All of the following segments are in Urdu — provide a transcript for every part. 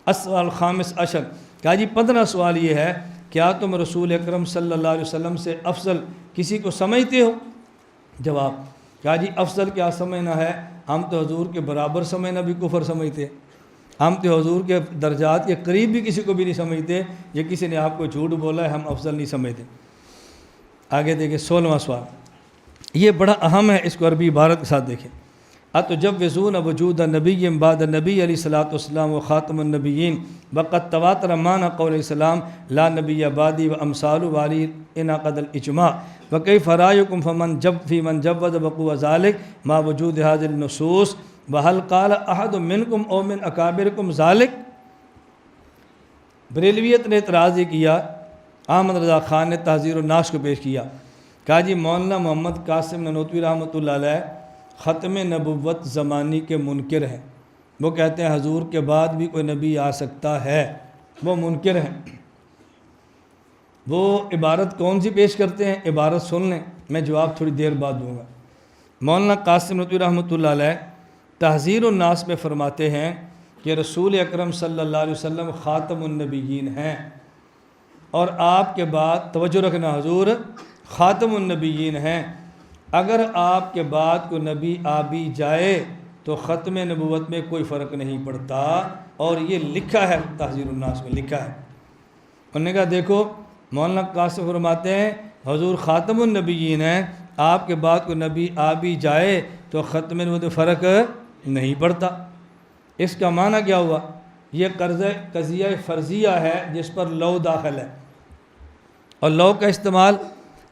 السؤال الخامس عشر، کہا جی 15 سوال یہ ہے، کیا تم رسول اکرم صلی اللہ علیہ وسلم سے افضل کسی کو سمجھتے ہو؟ جواب، کہا جی افضل کیا سمجھنا ہے، ہم تو حضور کے برابر سمجھنا بھی کفر سمجھتے، ہم تو حضور کے درجات کے قریب بھی کسی کو بھی نہیں سمجھتے، یہ کسی نے آپ کو جھوٹ بولا ہے ہم افضل نہیں سمجھتے۔ آگے دیکھیں 16واں سوال، یہ بڑا اہم ہے، اس کو عربی عبارت کے ساتھ دیکھیں۔ اتجوزون وجود النبی بعد النبی علیہ الصلوۃ والسلام و خاتم النبیین وقد تواتر معنی قول السلام لا نبی بعدی و امثال والی انعقد الاجماع وکیف رایکم فی من جوز وقوع ذلک ما وجود هذه النصوص وهل قال احد منکم او من اکابرکم ذلک۔ بریلویت نے اعتراض یہ کیا، احمد رضا خان نے تحذیر الناس کو پیش کیا، کہا جی مولانا محمد قاسم نانوتوی رحمۃ اللہ علیہ ختم نبوت زمانی کے منکر ہیں، وہ کہتے ہیں حضور کے بعد بھی کوئی نبی آ سکتا ہے، وہ منکر ہیں۔ وہ عبارت کون سی پیش کرتے ہیں، عبارت سن لیں، میں جواب تھوڑی دیر بعد دوں گا۔ مولانا قاسم نانوتوی رحمۃ اللہ علیہ تحذیر الناس میں فرماتے ہیں کہ رسول اکرم صلی اللہ علیہ وسلم خاتم النبیین ہیں، اور آپ کے بعد توجہ رکھنا حضور خاتم النبیین ہیں، اگر آپ کے بعد کوئی نبی آ بھی جائے تو ختم نبوت میں کوئی فرق نہیں پڑتا، اور یہ لکھا ہے تحذیر الناس میں لکھا ہے۔ انہوں نے کہا دیکھو مولانا قاسم فرماتے ہیں حضور خاتم النبیین ہیں، آپ کے بعد کوئی نبی آ بھی جائے تو ختم نبوت میں فرق نہیں پڑتا۔ اس کا معنی کیا ہوا، یہ قضیہ فرضیہ ہے جس پر لو داخل ہے، اور لو کا استعمال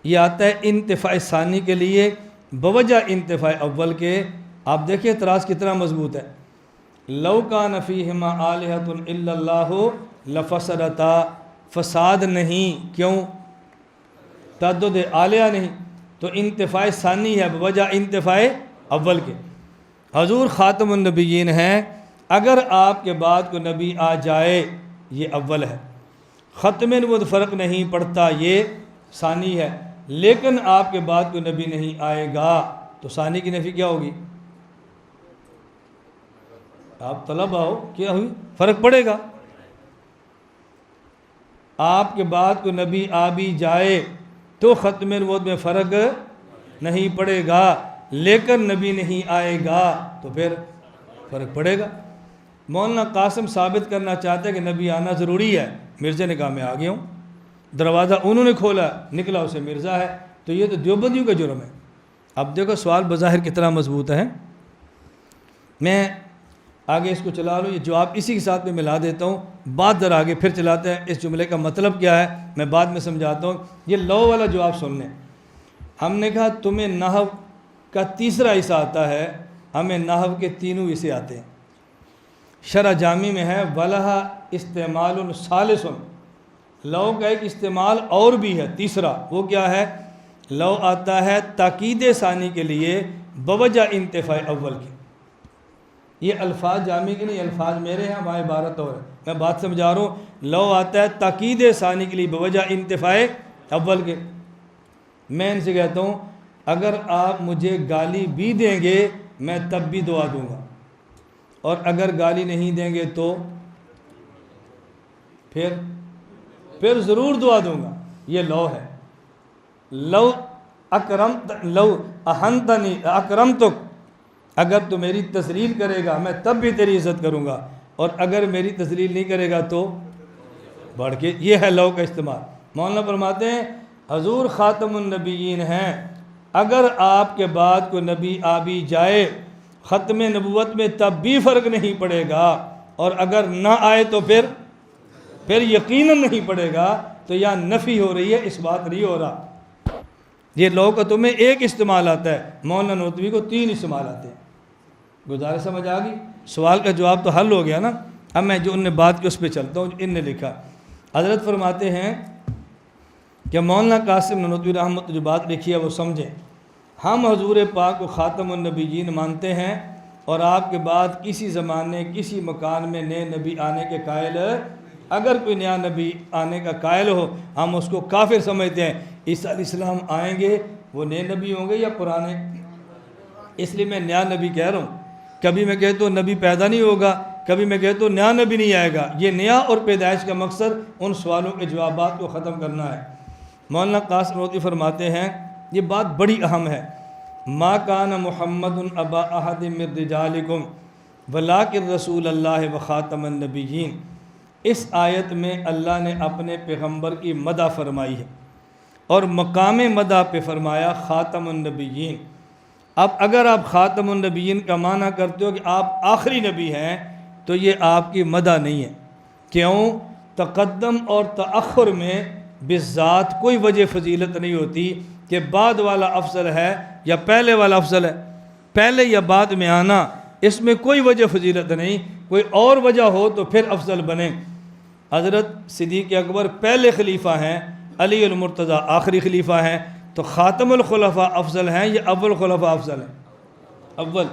یہ آتا ہے انتفاع ثانی کے لیے بوجہ انتفاع اول کے۔ آپ دیکھیں اعتراض کتنا مضبوط ہے، لو کان فیہما آلہۃ الا اللہ لفسدتا، فساد نہیں، کیوں، تعدد آلیہ نہیں، تو انتفاع ثانی ہے بوجہ انتفاع اول کے۔ حضور خاتم النبیین ہیں، اگر آپ کے بعد کوئی نبی آ جائے یہ اول ہے، ختم نبوت فرق نہیں پڑتا یہ ثانی ہے، لیکن آپ کے بعد کوئی نبی نہیں آئے گا تو ثانی کی نفی کیا ہوگی، آپ طلب آؤ کیا ہوئی، فرق پڑے گا۔ آپ کے بعد کوئی نبی آ بھی جائے تو ختم نبوت میں فرق نہیں پڑے گا، لیکن نبی نہیں آئے گا تو پھر فرق پڑے گا۔ مولانا قاسم ثابت کرنا چاہتے ہیں کہ نبی آنا ضروری ہے، مرزا نے کہا میں آ گیا ہوں، دروازہ انہوں نے کھولا، نکلا اسے مرزا ہے، تو یہ تو دیوبندیوں کا جرم ہے۔ اب دیکھو سوال بظاہر کتنا مضبوط ہے، میں آگے اس کو چلا لوں، یہ جواب اسی کے ساتھ میں ملا دیتا ہوں، بات ذرا آگے پھر چلاتے ہیں، اس جملے کا مطلب کیا ہے میں بعد میں سمجھاتا ہوں۔ یہ لو والا جواب سن لیں، ہم نے کہا تمہیں نحو کا تیسرا حصہ آتا ہے، ہمیں نحو کے تینوں حصے آتے ہیں۔ شرح جامی میں ہے وَلَهَا استعمال ثالث، لو کا ایک استعمال اور بھی ہے تیسرا، وہ کیا ہے، لو آتا ہے تاکید ثانی کے لیے بوجہ انتفاع اول کے۔ یہ الفاظ جامی کے نہیں، الفاظ میرے ہیں، وہاں عبارت اور ہے، میں بات سمجھا رہا ہوں۔ لو آتا ہے تاکید ثانی کے لیے بوجہ انتفاع اول کے۔ میں ان سے کہتا ہوں اگر آپ مجھے گالی بھی دیں گے میں تب بھی دعا دوں گا، اور اگر گالی نہیں دیں گے تو پھر ضرور دعا دوں گا، یہ لو ہے۔ لو اہنتنی اکرمتک، اگر تو میری تذلیل کرے گا میں تب بھی تیری عزت کروں گا، اور اگر میری تذلیل نہیں کرے گا تو بڑھ کے، یہ ہے لو کا استعمال۔ مولانا فرماتے ہیں حضور خاتم النبیین ہیں، اگر آپ کے بعد کوئی نبی آ بھی جائے ختم نبوت میں تب بھی فرق نہیں پڑے گا، اور اگر نہ آئے تو پھر یقیناً نہیں پڑے گا، تو یہاں نفی ہو رہی ہے، اس بات نہیں ہو رہا۔ یہ لو کا تمہیں ایک استعمال آتا ہے، مولانا نوتوی کو 3 استعمال آتے ہیں۔ گزارش سمجھ آ گئی، سوال کا جواب تو حل ہو گیا نا۔ اب میں جو ان نے بات کی اس پہ چلتا ہوں، ان نے لکھا، حضرت فرماتے ہیں کہ مولانا قاسم نانوتوی رحمۃ جو بات لکھی ہے وہ سمجھیں، ہم حضور پاک کو خاتم النبیین مانتے ہیں، اور آپ کے بعد کسی زمانے کسی مکان میں نئے نبی آنے کے قائل، اگر کوئی نیا نبی آنے کا قائل ہو ہم اس کو کافر سمجھتے ہیں۔ عیسیٰ علیہ السلام آئیں گے وہ نئے نبی ہوں گے یا پرانے، اس لیے میں نیا نبی کہہ رہا ہوں۔ کبھی میں کہتا ہوں نبی پیدا نہیں ہوگا، کبھی میں کہتا ہوں نیا نبی نہیں آئے گا، یہ نیا اور پیدائش کا مقصد ان سوالوں کے جوابات کو ختم کرنا ہے۔ مولانا قاسم نانوتوی فرماتے ہیں یہ بات بڑی اہم ہے، ما کان محمد ابا احد من رجالکم ولکن رسول اللہ و خاتم النبیین۔ اس آیت میں اللہ نے اپنے پیغمبر کی مدح فرمائی ہے اور مقام مدح پہ فرمایا خاتم النبیین۔ اب اگر آپ خاتم النبیین کا معنی کرتے ہو کہ آپ آخری نبی ہیں تو یہ آپ کی مدح نہیں ہے۔ کیوں؟ تقدم اور تأخر میں بالذات کوئی وجہ فضیلت نہیں ہوتی کہ بعد والا افضل ہے یا پہلے والا افضل ہے، پہلے یا بعد میں آنا اس میں کوئی وجہ فضیلت نہیں، کوئی اور وجہ ہو تو پھر افضل بنے۔ حضرت صدیق اکبر پہلے خلیفہ ہیں، علی المرتضیٰ آخری خلیفہ ہیں، تو خاتم الخلفاء افضل ہیں یا اول خلفاء افضل ہیں؟ اول۔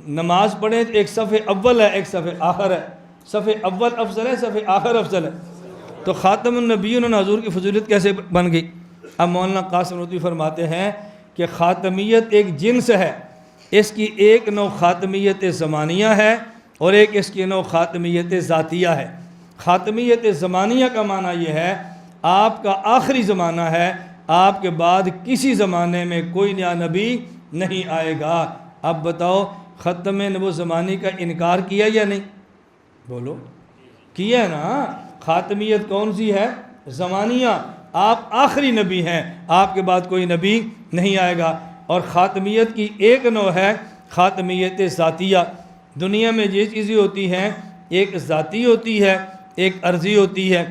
نماز پڑھیں تو ایک صف اول ہے ایک صف آخر ہے، صف اول افضل ہے صف آخر افضل ہے، تو خاتم النبیین حضور کی فضیلت کیسے بن گئی؟ اب مولانا قاسم نانوتوی فرماتے ہیں کہ خاتمیت ایک جنس ہے، اس کی ایک نوع خاتمیت زمانیہ ہے اور ایک اس کی نوع خاتمیت ذاتیہ ہے۔ خاتمیت زمانیہ کا معنی یہ ہے آپ کا آخری زمانہ ہے، آپ کے بعد کسی زمانے میں کوئی نیا نبی نہیں آئے گا۔ اب بتاؤ ختم نبوت زمانی کا انکار کیا یا نہیں؟ بولو کیا ہے نا۔ خاتمیت کون سی ہے؟ زمانیہ، آپ آخری نبی ہیں، آپ کے بعد کوئی نبی نہیں آئے گا۔ اور خاتمیت کی ایک نوع ہے خاتمیت ذاتیہ۔ دنیا میں یہ چیزیں ہوتی ہیں، ایک ذاتی ہوتی ہے ایک عرضی ہوتی ہے۔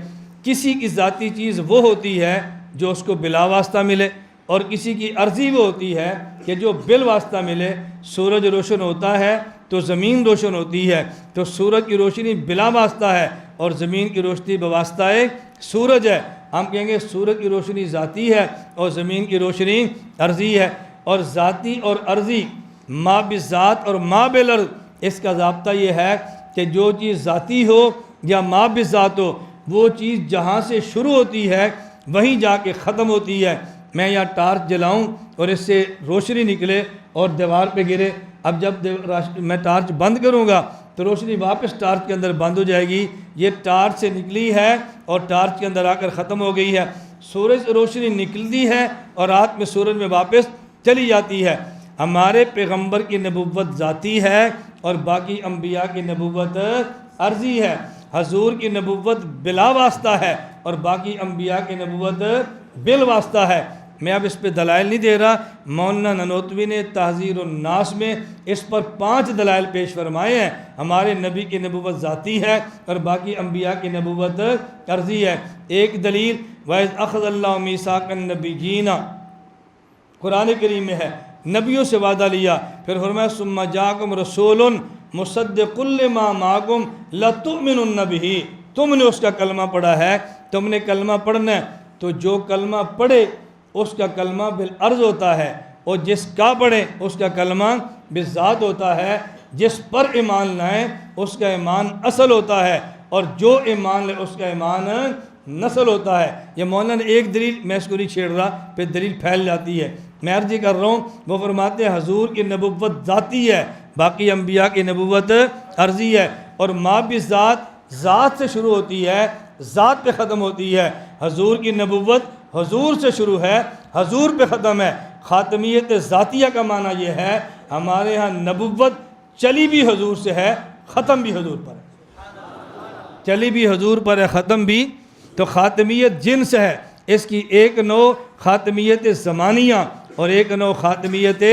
کسی کی ذاتی چیز وہ ہوتی ہے جو اس کو بلا واسطہ ملے، اور کسی کی عرضی وہ ہوتی ہے کہ جو بال واسطہ ملے۔ سورج روشن ہوتا ہے تو زمین روشن ہوتی ہے، تو سورج کی روشنی بلا واسطہ ہے اور زمین کی روشنی بواسطہ سورج ہے۔ ہم کہیں گے سورج کی روشنی ذاتی ہے اور زمین کی روشنی عرضی ہے۔ اور ذاتی اور عرضی، ما بالذات اور ما بالعرض، اس کا ضابطہ یہ ہے کہ جو چیز ذاتی ہو یا ما بالذات ہو، وہ چیز جہاں سے شروع ہوتی ہے وہیں جا کے ختم ہوتی ہے۔ میں یہاں ٹارچ جلاؤں اور اس سے روشنی نکلے اور دیوار پہ گرے، اب جب میں ٹارچ بند کروں گا تو روشنی واپس ٹارچ کے اندر بند ہو جائے گی۔ یہ ٹارچ سے نکلی ہے اور ٹارچ کے اندر آ کر ختم ہو گئی ہے۔ سورج سے روشنی نکلتی ہے اور رات میں سورج میں واپس چلی جاتی ہے۔ ہمارے پیغمبر کی نبوت ذاتی ہے اور باقی انبیاء کی نبوت عرضی ہے۔ حضور کی نبوت بلا واسطہ ہے اور باقی انبیاء کی نبوت بال واسطہ ہے۔ میں اب اس پہ دلائل نہیں دے رہا، مولانا نانوتوی نے تحذیر الناس میں اس پر 5 دلائل پیش فرمائے ہیں۔ ہمارے نبی کی نبوت ذاتی ہے اور باقی انبیاء کی نبوت عرضی ہے۔ ایک دلیل وَإِذْ أَخَذَ اللَّهُ مِيثَاقَ النَّبِيِّينَ، قرآن کریم میں ہے، نبیوں سے وعدہ لیا، پھر فرمایا ثُمَّ جَاءَكُمْ رَسُولٌ مُصَدِّقٌ لِمَا مَعَكُمْ لَتُؤْمِنُنَّ بِهِ۔ تم نے اس کا کلمہ پڑھا ہے، تم نے کلمہ پڑھنا ہے، تو جو کلمہ پڑھے اس کا کلمہ بالعرض ہوتا ہے، اور جس کا پڑھے اس کا کلمہ بالذات ہوتا ہے۔ جس پر ایمان لائیں اس کا ایمان اصل ہوتا ہے، اور جو ایمان لے اس کا ایمان نسل ہوتا ہے۔ یہ مولانا نے ایک دلیل، میں اس کو نہیں چھیڑ رہا، پھر دلیل پھیل جاتی ہے، میں عرض کر رہا ہوں۔ وہ فرماتے ہیں حضور کی نبوت ذاتی ہے، باقی انبیاء کی نبوت عرضی ہے، اور ما بالذات ذات سے شروع ہوتی ہے ذات پہ ختم ہوتی ہے۔ حضور کی نبوت حضور سے شروع ہے حضور پہ ختم ہے۔ خاتمیت ذاتیہ کا معنی یہ ہے ہمارے ہاں نبوت چلی بھی حضور سے ہے، ختم بھی حضور پر ہے، چلی بھی حضور پر ہے، ختم بھی۔ تو خاتمیت جنس ہے، اس کی ایک نوع خاتمیت زمانیہ اور ایک نوع خاتمیت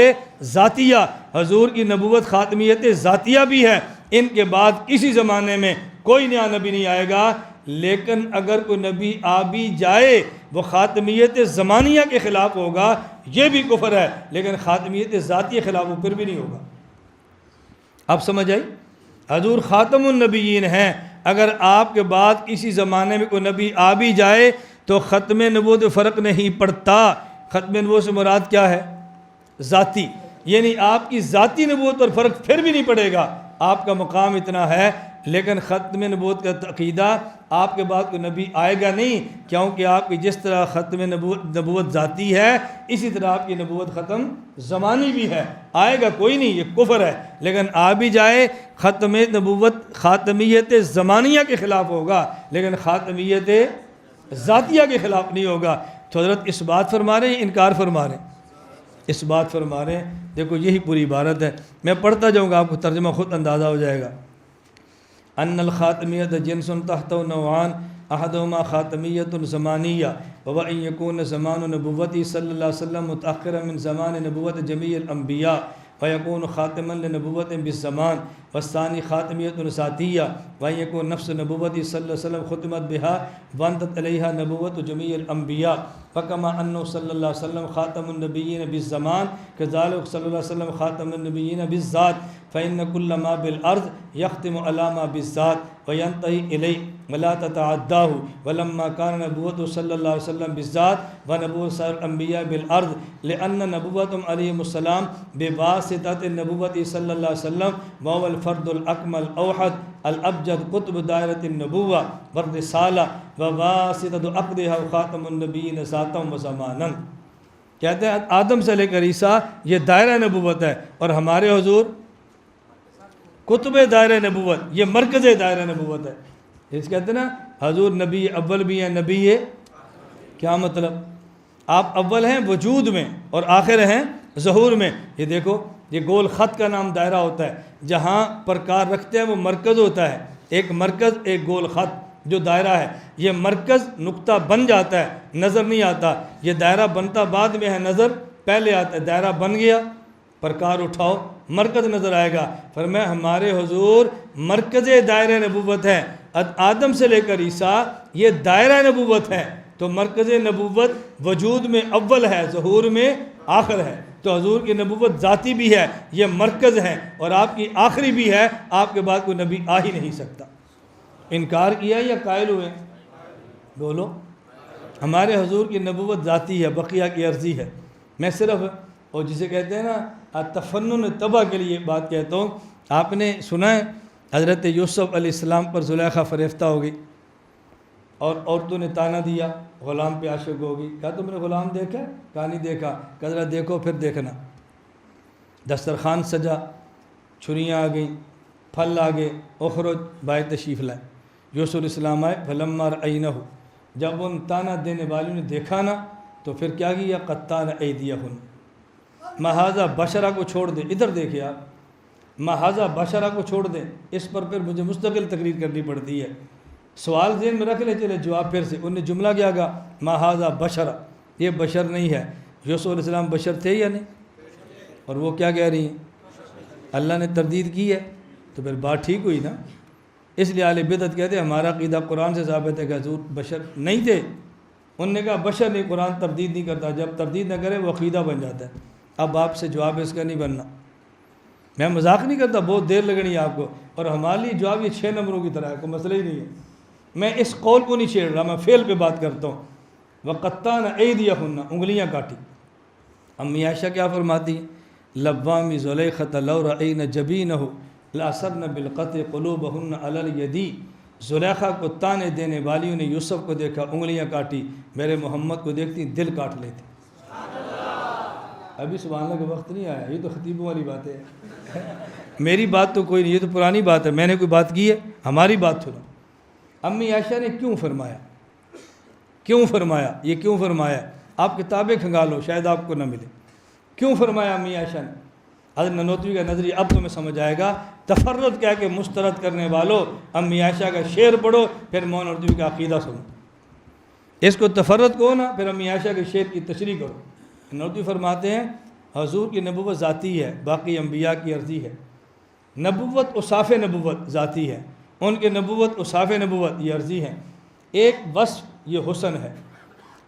ذاتیہ۔ حضور کی نبوت خاتمیت ذاتیہ بھی ہے، ان کے بعد کسی زمانے میں کوئی نیا نبی نہیں آئے گا۔ لیکن اگر کوئی نبی آ بھی جائے وہ خاتمیت زمانیہ کے خلاف ہوگا، یہ بھی کفر ہے، لیکن خاتمیت ذاتی کے خلاف وہ پھر بھی نہیں ہوگا۔ اب سمجھ آئی؟ حضور خاتم النبیین ہیں، اگر آپ کے بعد کسی زمانے میں کوئی نبی آ بھی جائے تو ختم نبوت فرق نہیں پڑتا۔ ختم نبوت سے مراد کیا ہے؟ ذاتی، یعنی آپ کی ذاتی نبوت پر فرق پھر بھی نہیں پڑے گا۔ آپ کا مقام اتنا ہے، لیکن ختم نبوت کا عقیدہ آپ کے بعد کوئی نبی آئے گا نہیں، کیونکہ آپ کی جس طرح ختم نبوت ذاتی ہے اسی طرح آپ کی نبوت ختم زمانی بھی ہے، آئے گا کوئی نہیں، یہ کفر ہے، لیکن آ بھی جائے ختم نبوت خاتمیت زمانیہ کے خلاف ہوگا لیکن خاتمیت ذاتیہ کے خلاف نہیں ہوگا۔ تو حضرت اس بات فرما رہے ہیں، انکار فرما رہے ہیں؟ اس بات فرما رہے ہیں۔ دیکھو یہی پوری عبارت ہے، میں پڑھتا جاؤں گا، آپ کو ترجمہ خود اندازہ ہو جائے گا۔ ان الخاتمیت جنس تحت نوعان احدهما خاتمیت زمانیہ وان یکون زمان نبوتی صلی اللہ علیہ وسلم متأخرا من زمان نبوت جمیع الانبیاء ویکون خاتما لنبوت بالزمان والثانی خاتمیت ذاتیہ وان یکون نفس نبوتی صلی اللہ علیہ وسلم ختمت بها وانتت علیہا نبوت جمیع الانبیاء فکما انہ صلی اللہ علیہ وسلم خاتم النبیین بالزمان کذالک صلی اللہ علیہ وسلم خاتم النبیین بالذات فإن كل ما بالأرض يختم على ما بالذات وينتهي إليه ولا تتعداه ولما كان نبوته صلى الله عليه وسلم بالذات ونبوة سائر الأنبياء بالأرض لأن نبوتهم عليهم السلام بواسطة النبوة صلى الله عليه وسلم وهو الفرد الأكمل الأوحد الأبجد قطب دائرة النبوة والرسالة وواسطة عقدها وخاتم النبيين ذاتا وزمانا۔ کہتے ہیں آدم سے لے کر عیسیٰ یہ دائرہ نبوت ہے، اور ہمارے حضور کتب دائرہ نبوت، یہ مرکز دائرہ نبوت ہے۔ اس کہتے ہیں نا حضور نبی اول بھی ہیں، نبی کیا مطلب؟ آپ اول ہیں وجود میں اور آخر ہیں ظہور میں۔ یہ دیکھو یہ گول خط کا نام دائرہ ہوتا ہے، جہاں پرکار رکھتے ہیں وہ مرکز ہوتا ہے، ایک مرکز ایک گول خط جو دائرہ ہے، یہ مرکز نقطہ بن جاتا ہے، نظر نہیں آتا، یہ دائرہ بنتا بعد میں ہے، نظر پہلے آتا ہے۔ دائرہ بن گیا، پرکار اٹھاؤ، مرکز نظر آئے گا۔ فرمایا ہمارے حضور مرکز دائرہ نبوت ہے، آدم سے لے کر عیسیٰ یہ دائرہ نبوت ہے۔ تو مرکز نبوت وجود میں اول ہے، ظہور میں آخر ہے۔ تو حضور کی نبوت ذاتی بھی ہے، یہ مرکز ہے، اور آپ کی آخری بھی ہے، آپ کے بعد کوئی نبی آ ہی نہیں سکتا۔ انکار کیا یا قائل ہوئے؟ بولو۔ ہمارے حضور کی نبوت ذاتی ہے، بقیہ کی عرضی ہے۔ میں صرف اور جسے کہتے ہیں نا تفنن طبع کے لیے بات کہتا ہوں۔ آپ نے سنا ہے حضرت یوسف علیہ السلام پر زلیخا فریفتہ ہو گئی اور عورتوں نے تانا دیا، غلام پہ عاشق ہوگی۔ کہا تم نے غلام دیکھا؟ کہا نہیں دیکھا۔ کہا ذرا دیکھو پھر دیکھنا۔ دسترخوان سجا، چھریاں آ گئیں، پھل آ گئے، اخرج بائے تشریف لائے۔ یوسف علیہ السلام آئے، فلما رأینہ، جب ان تانا دینے والیوں نے دیکھا نا تو پھر کیا کیا؟ قطعن ایدیہن، مہذا بشرہ کو چھوڑ دیں۔ ادھر دیکھیں آپ، مہذا بشرہ کو چھوڑ دیں۔ اس پر پھر مجھے مستقل تقریر کرنی پڑتی ہے، سوال ذہن میں رکھ لے، چلے جواب پھر سے۔ انہوں نے جملہ کیا کہا؟ مہذا بشرہ، یہ بشر نہیں ہے۔ یوسف علیہ السلام بشر تھے یا نہیں؟ اور وہ کیا کہہ رہی ہیں؟ اللہ نے تردید کی ہے، تو پھر بات ٹھیک ہوئی نا۔ اس لیے اہل بدعت کہتے ہیں ہمارا عقیدہ قرآن سے ثابت ہے کہ حضور بشر نہیں تھے۔ انہوں نے کہا بشر نہیں، قرآن تردید نہیں کرتا، جب تردید نہ کرے وہ عقیدہ بن جاتا ہے۔ اب آپ سے جواب اس کا نہیں بننا، میں مذاق نہیں کرتا، بہت دیر لگنی ہے آپ کو، اور ہمارے لیے جواب یہ 6 نمبروں کی طرح ہے، کوئی مسئلہ ہی نہیں ہے۔ میں اس قول کو نہیں چھیڑ رہا، میں فعل پہ بات کرتا ہوں۔ وَقَطَّعْنَ أَيْدِيَهُنَّ، انگلیاں کاٹی۔ امی عائشہ کیا فرماتی ہیں؟ لَوَّامِ زُلَيْخَةَ لَوْ رَأَيْنَ جَبِينَهُ لَأَثَرْنَ بِالْقَطْعِ قُلُوبَهُنَّ عَلَى الْيَدِ۔ زلیخا کو تانے دینے والیوں نے یوسف کو دیکھا، انگلیاں کاٹی، میرے محمد کو دیکھتی دل کاٹ لیتے۔ ابھی سبحان اللہ کا وقت نہیں آیا، یہ تو خطیبوں والی بات ہے، میری بات تو کوئی نہیں، یہ تو پرانی بات ہے، میں نے کوئی بات کی ہے؟ ہماری بات سنو۔ امی عائشہ نے کیوں فرمایا؟ کیوں فرمایا؟ یہ کیوں فرمایا؟ آپ کتابیں کھنگالو شاید آپ کو نہ ملے۔ کیوں فرمایا امی عائشہ نے؟ حضرت ننوتوی کا نظریہ اب تمہیں سمجھ آئے گا۔ تفرد کہہ کے مسترد کرنے والوں، امی عائشہ کا شعر پڑھو، پھر مولانا ننوتوی کا عقیدہ سنو۔ اس کو تفرد کہو نا، پھر امی عائشہ کے شعر کی تشریح کرو۔ ننوتوی فرماتے ہیں حضور کی نبوت ذاتی ہے، باقی انبیاء کی عرضی ہے۔ نبوت اصاف نبوت ذاتی ہے، ان کے نبوت اصاف نبوت یہ عرضی ہے۔ ایک وصف یہ حسن ہے۔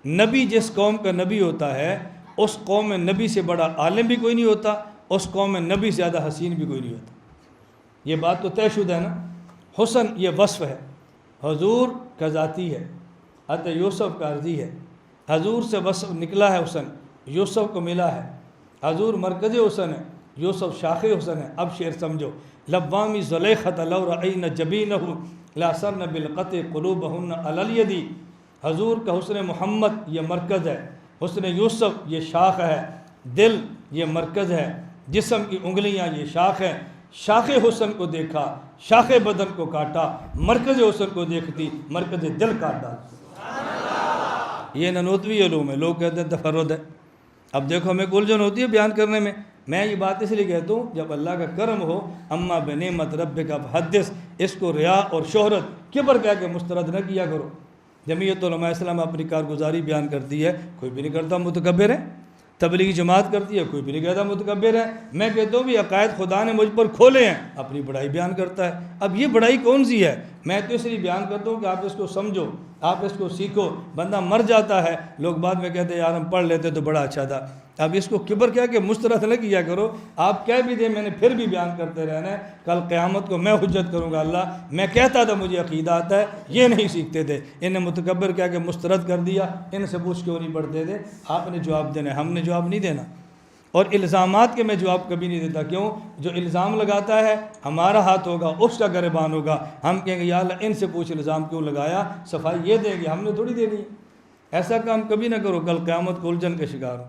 نبی جس قوم کا نبی ہوتا ہے اس قوم میں نبی سے بڑا عالم بھی کوئی نہیں ہوتا، اس قوم میں نبی سے زیادہ حسین بھی کوئی نہیں ہوتا۔ یہ بات تو طے شدہ ہے نا۔ حسن یہ وصف ہے، حضور کا ذاتی ہے، حضرت یوسف کا عرضی ہے۔ حضور سے وصف نکلا ہے، حسن یوسف کو ملا ہے۔ حضور مرکز حسن ہے، یوسف شاخ حسن ہے۔ اب شعر سمجھو، لوامی زلیخت لو رأین جبینہ لاسرن بالقطع قلوبہن علی الیدی۔ حضور کا حسن محمد یہ مرکز ہے، حسن یوسف یہ شاخ ہے، دل یہ مرکز ہے، جسم کی انگلیاں یہ شاخ ہے۔ شاخ حسن کو دیکھا، شاخ بدن کو کاٹا، مرکز حسن کو دیکھتی مرکز دل کاٹ ڈال۔ یہ ننوتوی علوم ہے، لوگ کہتے ہیں تفرد ہے۔ اب دیکھو ہمیں الجھن ہوتی ہے بیان کرنے میں یہ بات اس لیے کہتا ہوں جب اللہ کا کرم ہو، اما بنعمت ربک فحدث، اس کو ریا اور شہرت کبر کہہ کے مسترد نہ کیا کرو۔ جمعیت علماء اسلام اپنی کارگزاری بیان کرتی ہے، کوئی بھی نہیں کرتا متکبر ہے۔ تبلیغی جماعت کرتی ہے، کوئی بھی نہیں کہتا متکبر ہے۔ میں کہتا ہوں بھی عقائد خدا نے مجھ پر کھولے ہیں، اپنی بڑائی بیان کرتا ہے۔ اب یہ بڑائی کون سی ہے؟ میں تو اس لیے بیان کرتا ہوں کہ آپ اس کو سمجھو، آپ اس کو سیکھو۔ بندہ مر جاتا ہے، لوگ بعد میں کہتے ہیں یار ہم پڑھ لیتے تو بڑا اچھا تھا۔ اب اس کو کبر کہہ کے مسترد نہ کیا کرو۔ آپ کہہ بھی دیں میں نے پھر بھی بیان کرتے رہنا ہے، کل قیامت کو میں حجت کروں گا، اللہ میں کہتا تھا مجھے عقیدہ آتا ہے، یہ نہیں سیکھتے تھے، انہیں متکبر کہہ کے مسترد کر دیا، ان سے پوچھ کیوں نہیں پڑھتے تھے؟ آپ نے جواب دینا ہے، ہم نے جواب نہیں دینا۔ اور الزامات کے میں جواب کبھی نہیں دیتا، کیوں؟ جو الزام لگاتا ہے ہمارا ہاتھ ہوگا، اس کا گریبان ہوگا، ہم کہیں گے یا اللہ ان سے پوچھ الزام کیوں لگایا، صفائی یہ دیں گے، ہم نے تھوڑی دینی ہے۔ ایسا کام کبھی نہ کرو، کل قیامت کو الجھن کے شکار ہو۔